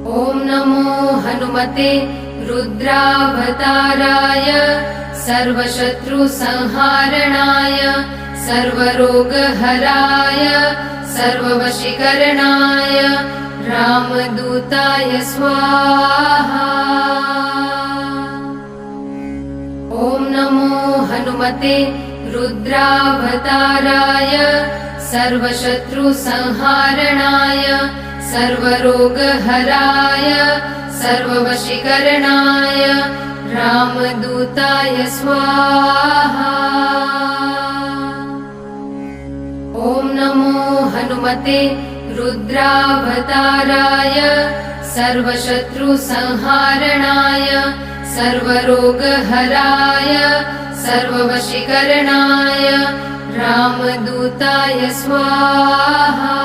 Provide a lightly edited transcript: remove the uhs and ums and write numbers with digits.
ॐ नमो हनुमते रुद्रावताराय सर्वशत्रुसंहारणाय सर्वरोगहराय सर्ववशीकरणाय रामदूताय स्वाहा। ॐ नमो हनुमते रुद्रावताराय सर्वशत्रुसंहारणाय सर्वरोगहराय सर्ववशीकरणाय रामदूताय स्वाहा। ॐ नमो हनुमते रुद्रावताराय सर्वशत्रुसंहारणाय सर्वरोगहराय सर्ववशीकरणाय रामदूताय स्वाहा।